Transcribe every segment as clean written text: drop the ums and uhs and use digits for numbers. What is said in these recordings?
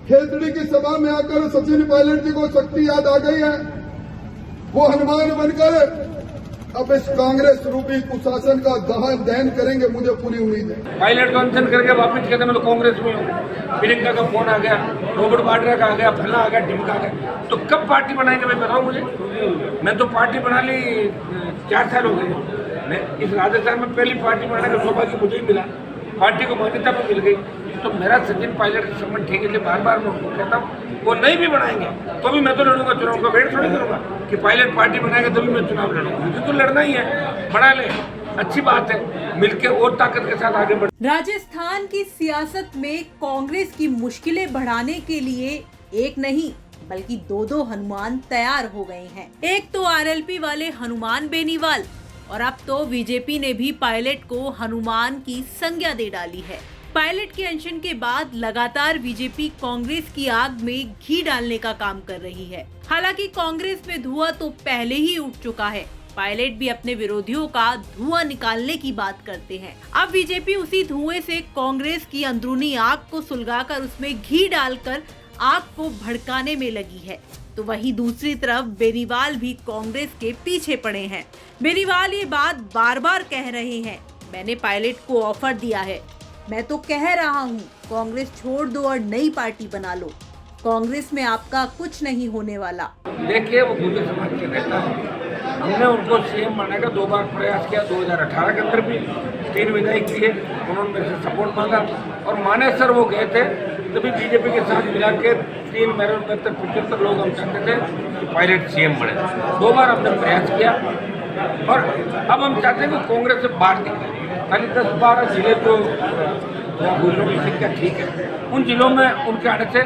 खेतड़ी की सभा में आकर सचिन पायलट जी को शक्ति याद आ गई है। वो हनुमान बनकर अब इस कांग्रेस रूपी कुशासन का दहन करेंगे, मुझे पूरी उम्मीद है। पायलट को अनशन करके वापस कहते मैं तो कांग्रेस में हूँ। प्रियंका का फोन आ गया, रॉबर्ट वाड्रा का आ गया, फला आ गया, ढिमका आ गया। तो कब पार्टी बनाएंगे भाई बताओ मुझे। मैं तो पार्टी बना ली 4 साल हो गए। मैं इस राजस्थान में पहली पार्टी बनाने का सौभाग्य मुझे ही मिला, पार्टी को मान्यता भी मिल गई। तो मेरा सचिन पायलट का संबंध ठीक है, इसलिए बार बार मैं उनको कहता हूँ वो नहीं भी बनाएंगे तो भी मैं तो लड़ूंगा चुनाव का। वेट थोड़ी करूंगा कि पायलट पार्टी बनाएंगे तभी मैं चुनाव लड़ूंगा। मुझे तो लड़ना ही है, बना ले, अच्छी बात है, मिलकर और ताकत के साथ आगे बढ़। राजस्थान की सियासत में कांग्रेस की मुश्किलें बढ़ाने के लिए एक नहीं बल्कि दो हनुमान तैयार हो गए हैं। एक तो आरएलपी वाले हनुमान बेनीवाल और अब तो बीजेपी ने भी पायलट को हनुमान की संज्ञा दे डाली है। पायलट के अनशन के बाद लगातार बीजेपी कांग्रेस की आग में घी डालने का काम कर रही है। हालांकि कांग्रेस में धुआं तो पहले ही उठ चुका है, पायलट भी अपने विरोधियों का धुआं निकालने की बात करते हैं। अब बीजेपी उसी धुएं से कांग्रेस की अंदरूनी आग को सुलगाकर उसमें घी डालकर आग को भड़काने में लगी है। तो वहीं दूसरी तरफ बेनीवाल भी कांग्रेस के पीछे पड़े हैं। बेनीवाल ये बात बार बार कह रहे हैं, मैंने पायलट को ऑफर दिया है, मैं तो कह रहा हूँ कांग्रेस छोड़ दो और नई पार्टी बना लो, कांग्रेस में आपका कुछ नहीं होने वाला। देखिए वो गुर्जर समाज के नेता है, हमने उनको सीएम बनाने का 2 बार प्रयास किया। 2018 के अंदर भी 3 विधायक किए, उन्होंने मेरे से सपोर्ट मांगा और मानेसर वो गए थे तभी बीजेपी के साथ मिला के 3 मेरे 75 लोग हम चाहते थे कि पायलट सीएम बने। 2 बार हमने प्रयास किया और अब हम चाहते हैं कि कांग्रेस से बाहर निकले। खाली 10-12 जिले जो गुजरों की संख्या ठीक है, उन जिलों में उनके आने से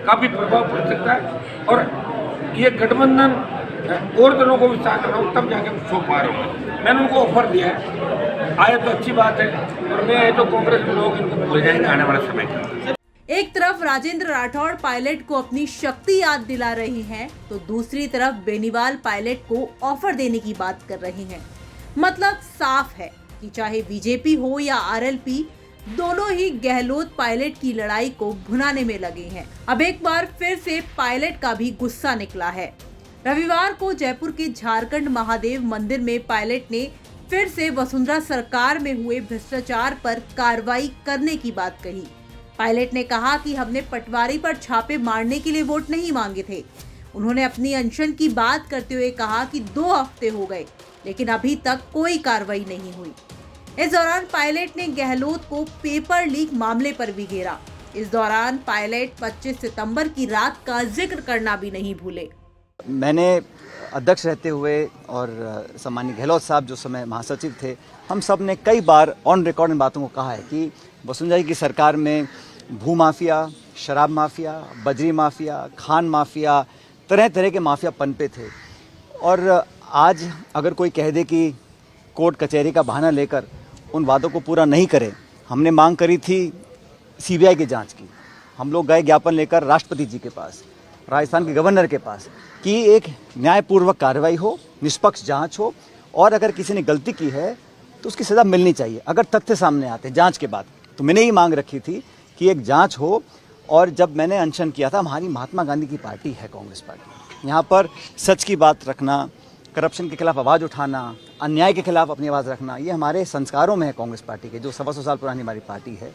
काफ़ी प्रभाव पड़ सकता है और ये गठबंधन और दलों को भी साथ रहा तब जाके हम सो पा रहे हैं। मैंने उनको ऑफर दिया है, आए तो अच्छी बात है और मैं आए तो कांग्रेस के लोग इनको भूल जाएंगे आने वाले समय में। एक तरफ राजेंद्र राठौड़ पायलट को अपनी शक्ति याद दिला रही हैं, तो दूसरी तरफ बेनीवाल पायलट को ऑफर देने की बात कर रही हैं। मतलब साफ है कि चाहे बीजेपी हो या आरएलपी, दोनों ही गहलोत पायलट की लड़ाई को भुनाने में लगे हैं। अब एक बार फिर से पायलट का भी गुस्सा निकला है। रविवार को जयपुर के झारखंड महादेव मंदिर में पायलट ने फिर से वसुंधरा सरकार में हुए भ्रष्टाचार पर कार्रवाई करने की बात कही। पायलट ने कहा कि हमने पटवारी पर छापे मारने के लिए वोट नहीं मांगे थे। उन्होंने अपनी अनशन की बात करते हुए कहा कि 2 हफ्ते हो गए लेकिन अभी तक कोई कार्रवाई नहीं हुई। इस दौरान पायलट ने गहलोत को पेपर लीक मामले पर भी घेरा। इस दौरान पायलट 25 सितंबर की रात का जिक्र करना भी नहीं भूले। मैंने अध्यक्ष रहते हुए और सम्मानीय गहलोत साहब जो समय महासचिव थे, हम सब ने कई बार ऑन रिकॉर्ड इन बातों को कहा है कि वसुंधरा जी की सरकार में भू माफिया, शराब माफिया, बजरी माफिया, खान माफिया, तरह तरह के माफिया पनपे थे। और आज अगर कोई कह दे कि कोर्ट कचहरी का बहाना लेकर उन वादों को पूरा नहीं करे, हमने मांग करी थी सीबीआई की जांच की। हम लोग गए ज्ञापन लेकर राष्ट्रपति जी के पास, राजस्थान के गवर्नर के पास कि एक न्यायपूर्वक कार्रवाई हो, निष्पक्ष जांच हो और अगर किसी ने गलती की है तो उसकी सज़ा मिलनी चाहिए अगर तथ्य सामने आते जांच के बाद। तो मैंने ये मांग रखी थी कि एक जांच हो। और जब मैंने अनशन किया था, हमारी महात्मा गांधी की पार्टी है कांग्रेस पार्टी, यहाँ पर सच की बात रखना, करप्शन के खिलाफ आवाज़ उठाना, अन्याय के खिलाफ अपनी आवाज़ रखना, ये हमारे संस्कारों में है कांग्रेस पार्टी के, जो 125 साल पुरानी हमारी पार्टी है।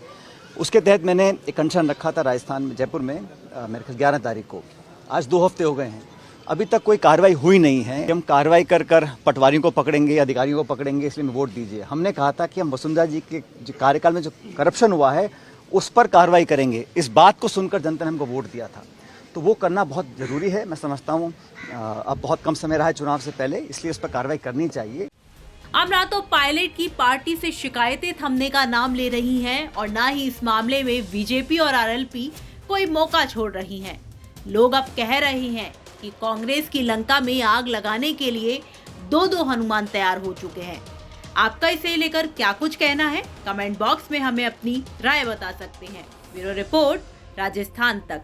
उसके तहत मैंने एक अनशन रखा था राजस्थान में, जयपुर में, मेरे ख्याल 11 तारीख को। आज 2 हफ्ते हो गए हैं, अभी तक कोई कार्रवाई हुई नहीं है। हम कार्रवाई कर पटवारियों को पकड़ेंगे, अधिकारियों को पकड़ेंगे, इसलिए वोट दीजिए। हमने कहा था कि हम वसुंधरा जी के जो कार्यकाल में जो करप्शन हुआ है उस पर कार्रवाई करेंगे। इस बात को सुनकर जनता ने हमको वोट दिया था, तो वो करना बहुत ज़रूरी है। मैं समझता हूँ अब बहुत कम समय रहा है चुनाव से पहले, इसलिए इस पर कार्रवाई करनी चाहिए। अब ना तो पायलट की पार्टी से शिकायतें थमने का नाम ले रही हैं और ना ही इस मामले में बीजेपी और आरएलपी कोई मौका छोड़ रही हैं। लोग अब कह रहे हैं कि कांग्रेस की लंका में आग लगाने के लिए 2 हनुमान तैयार हो चुके हैं। आपका इसे लेकर क्या कुछ कहना है? कमेंट बॉक्स में हमें अपनी राय बता सकते हैं। ब्यूरो रिपोर्ट, राजस्थान तक।